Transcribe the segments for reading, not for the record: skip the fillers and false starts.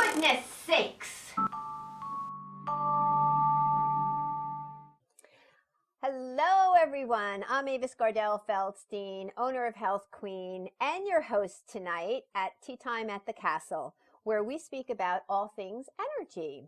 goodness sakes! Hello, everyone. I'm Avis Gardell-Feldstein, owner of Health Queen, and your host tonight at Tea Time at the Castle, where we speak about all things energy.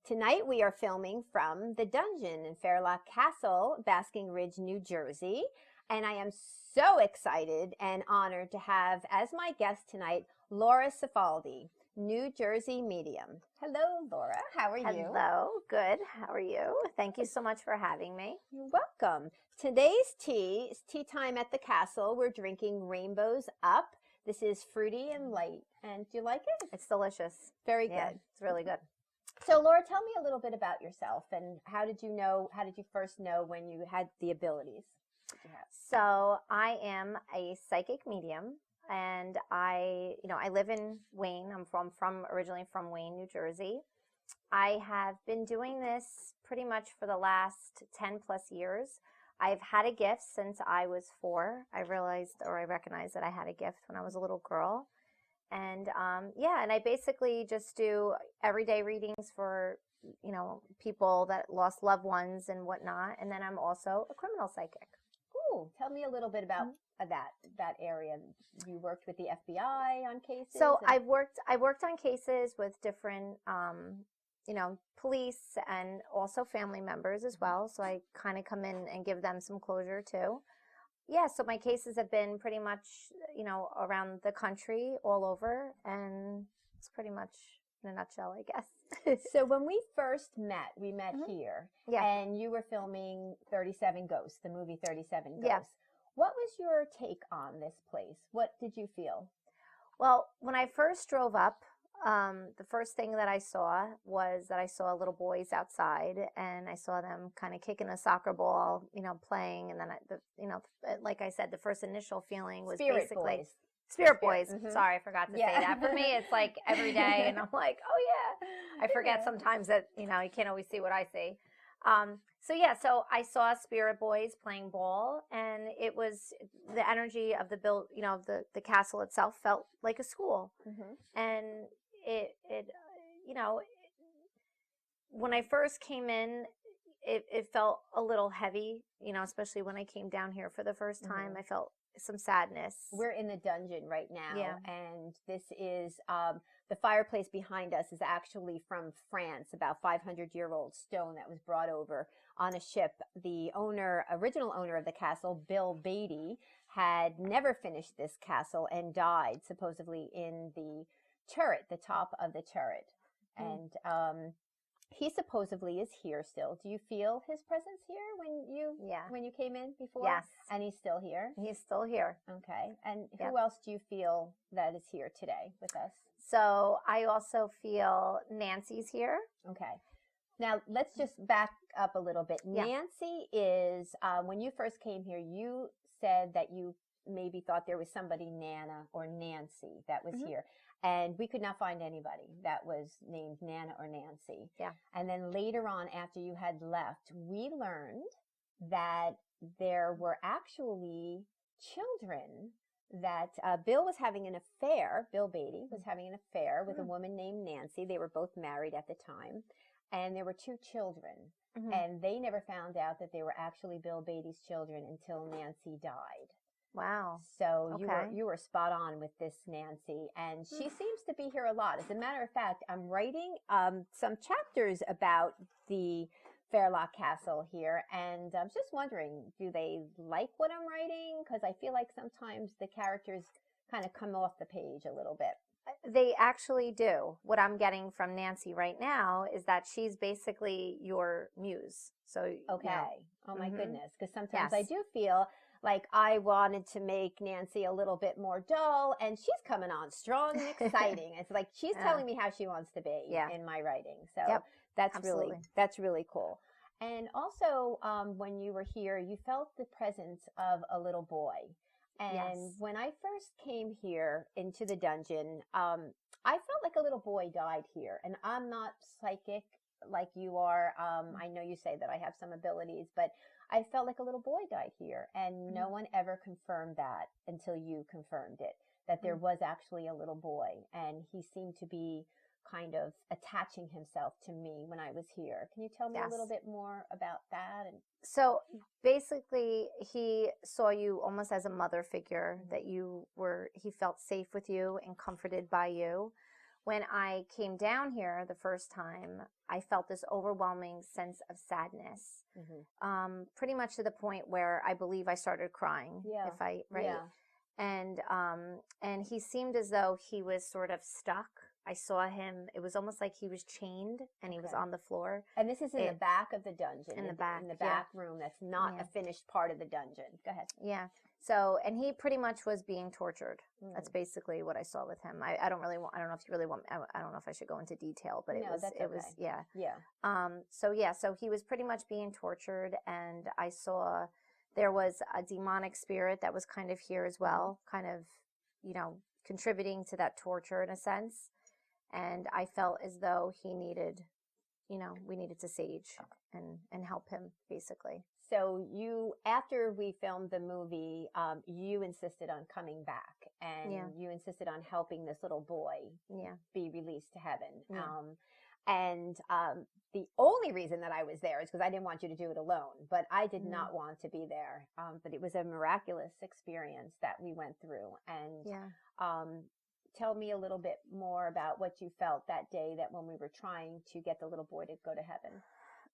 Tonight, we are filming from the dungeon in Phareloch Castle, Basking Ridge, New Jersey. And I am so excited and honored to have as my guest tonight, Laura Cifaldi, New Jersey medium. Hello, Laura. How are you? Hello. Good. How are you? Thank you so much for having me. You're welcome. Today's tea is Tea Time at the Castle. We're drinking Rainbows Up. This is fruity and light. And do you like it? It's delicious. Very Yeah, good. it's really good. So, Laura, tell me a little bit about yourself and how did you first know when you had the abilities that you have? So I am a psychic medium, and I live in Wayne. I'm originally from Wayne, New Jersey. I have been doing this pretty much for the last 10 plus years. I've had a gift since I was 4. I recognized that I had a gift when I was a little girl. And and I basically just do everyday readings for, people that lost loved ones and whatnot. And then I'm also a criminal psychic. Ooh, tell me a little bit about that area. You worked with the FBI on cases? So I worked on cases with different, police and also family members as well. So I kind of come in and give them some closure too. Yeah, so my cases have been pretty much, around the country, all over, and it's pretty much in a nutshell, I guess. So when we first met, we met here, Yeah. and you were filming 37 Ghosts, the movie 37 Ghosts. Yeah. What was your take on this place? What did you feel? Well, when I first drove up, the first thing that I saw was that I saw little boys outside, and I saw them kind of kicking a soccer ball, playing. And then, like I said, the first initial feeling was Spirit basically boys. Spirit boys. Mm-hmm. Sorry, I forgot to say that. For me, it's like every day, and I'm like, oh yeah. I forget sometimes that you can't always see what I see. So I saw Spirit Boys playing ball, and it was the energy of the castle itself felt like a school. Mm-hmm. And when I first came in, it felt a little heavy, especially when I came down here for the first time. I felt some sadness. We're in the dungeon right now, Yeah. and this is the fireplace behind us is actually from France, about 500-year-old stone that was brought over on a ship. The original owner of the castle, Bill Beatty, had never finished this castle and died supposedly in the turret, the top of the turret. And he supposedly is here still. Do you feel his presence here when you came in before? Yes. And he's still here? He's still here. Okay. And who else do you feel that is here today with us? So I also feel Nancy's here. Okay. Now, let's just back up a little bit. Yeah. Nancy is, when you first came here, you said that you maybe thought there was somebody, Nana or Nancy, that was here. And we could not find anybody that was named Nana or Nancy. Yeah. And then later on, after you had left, we learned that there were actually children that Bill was having an affair. Bill Beatty was having an affair with a woman named Nancy. They were both married at the time. And there were 2 children. And they never found out that they were actually Bill Beatty's children until Nancy died. Wow. So you were spot on with this Nancy, and she seems to be here a lot. As a matter of fact, I'm writing some chapters about the Phareloch Castle here, and I'm just wondering, do they like what I'm writing? Because I feel like sometimes the characters kind of come off the page a little bit. They actually do. What I'm getting from Nancy right now is that she's basically your muse. So okay. Oh my goodness. Because sometimes I do feel like I wanted to make Nancy a little bit more dull, and she's coming on strong and exciting. It's like she's telling me how she wants to be in my writing. So that's really cool. And also, when you were here, you felt the presence of a little boy. And when I first came here into the dungeon, I felt like a little boy died here. And I'm not psychic like you are. I know you say that I have some abilities, but I felt like a little boy died here. And no one ever confirmed that until you confirmed it, that there was actually a little boy. And he seemed to be kind of attaching himself to me when I was here. Can you tell me a little bit more about that? And so basically, he saw you almost as a mother figure, that he felt safe with you and comforted by you. When I came down here the first time, I felt this overwhelming sense of sadness, pretty much to the point where I believe I started crying. And he seemed as though he was sort of stuck. I saw him, it was almost like he was chained and he was on the floor. And this is in the back of the dungeon. In the back room. That's not a finished part of the dungeon. Go ahead. Yeah. So, and he pretty much was being tortured. That's basically what I saw with him. I don't know if you really want, I don't know if I should go into detail, but so he was pretty much being tortured, and I saw there was a demonic spirit that was kind of here as well, kind of, contributing to that torture in a sense. And I felt as though he needed, we needed to sage and help him, basically. So after we filmed the movie, you insisted on coming back, and you insisted on helping this little boy be released to heaven. The only reason that I was there is because I didn't want you to do it alone, but I did not want to be there. But it was a miraculous experience that we went through. And tell me a little bit more about what you felt that day, that when we were trying to get the little boy to go to heaven.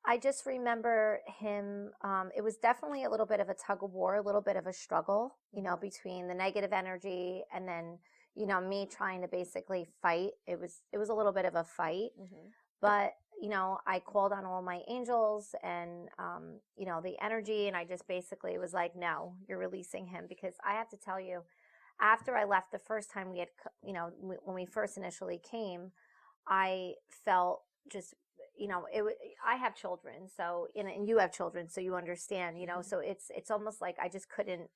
I just remember him, it was definitely a little bit of a tug of war, a little bit of a struggle, between the negative energy and then, me trying to basically fight. It was a little bit of a fight, but, I called on all my angels and, the energy, and I just basically was like, no, you're releasing him. Because I have to tell you, after I left the first time we had, when we first initially came, I felt just, I have children, so, and you have children, so you understand, so it's almost like I just couldn't,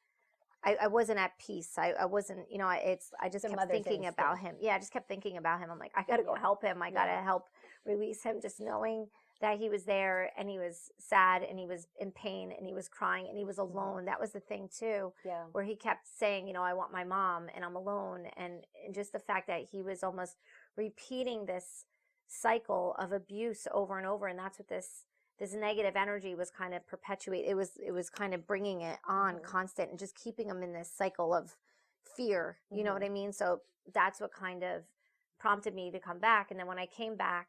I wasn't at peace. I wasn't, I just kept thinking about him. Yeah, I just kept thinking about him. I'm like, I got to go help him. I got to help release him, just knowing that he was there and he was sad and he was in pain and he was crying and he was alone. That was the thing too, where he kept saying, I want my mom and I'm alone. And just the fact that he was almost repeating this cycle of abuse over and over. And that's what this negative energy was kind of perpetuate. It was kind of bringing it on constant and just keeping him in this cycle of fear. You know what I mean? So that's what kind of prompted me to come back. And then when I came back,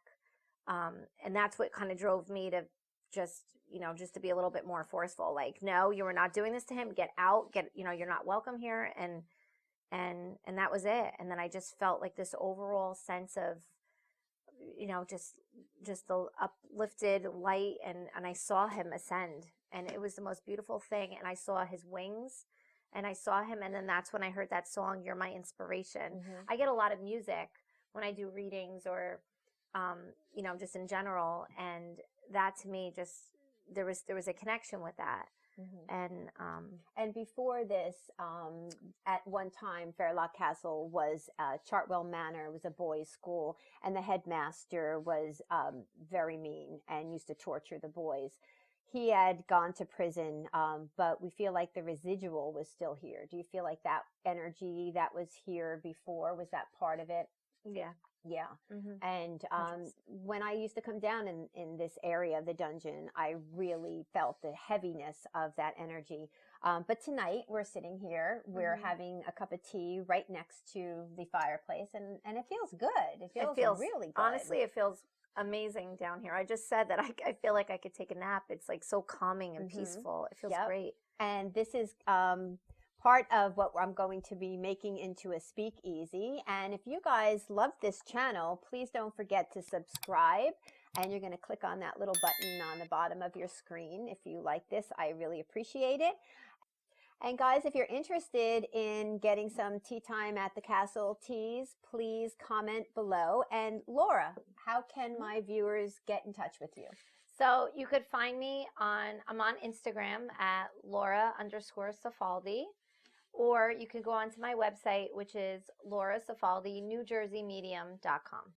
and that's what kind of drove me to just to be a little bit more forceful. Like, no, you were not doing this to him. Get out. You're not welcome here. And that was it. And then I just felt like this overall sense of, just the uplifted light, and I saw him ascend, and it was the most beautiful thing. And I saw his wings, and I saw him, and then that's when I heard that song, "You're My Inspiration." I get a lot of music when I do readings or, just in general, and that to me just there was a connection with that. And before this, at one time, Phareloch Castle was Chartwell Manor, was a boys' school, and the headmaster was very mean and used to torture the boys. He had gone to prison, but we feel like the residual was still here. Do you feel like that energy that was here before, was that part of it? Yeah. Yeah. And when I used to come down in this area of the dungeon, I really felt the heaviness of that energy. But tonight we're sitting here, we're having a cup of tea right next to the fireplace, and it feels good. It feels really good. Honestly, it feels amazing down here. I just said that I feel like I could take a nap. It's like so calming and peaceful. It feels great. And this is part of what I'm going to be making into a speakeasy. And if you guys love this channel, please don't forget to subscribe. And you're going to click on that little button on the bottom of your screen. If you like this, I really appreciate it. And guys, if you're interested in getting some tea time at the castle teas, please comment below. And Laura, how can my viewers get in touch with you? So you could find me I'm on Instagram at Laura_Cifaldi. Or you can go onto my website, which is lauracifaldi.NewJerseyMedium.com.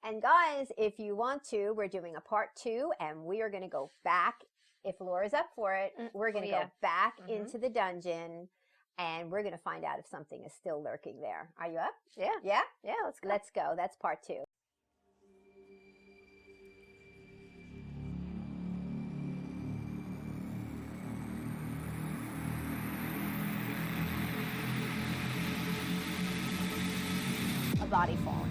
And guys, if you want to, we're doing a part 2, and we are going to go back. If Laura's up for it, we're going to go back into the dungeon, and we're going to find out if something is still lurking there. Are you up? Yeah. Yeah? Yeah, let's go. Let's go. That's part 2. body falling.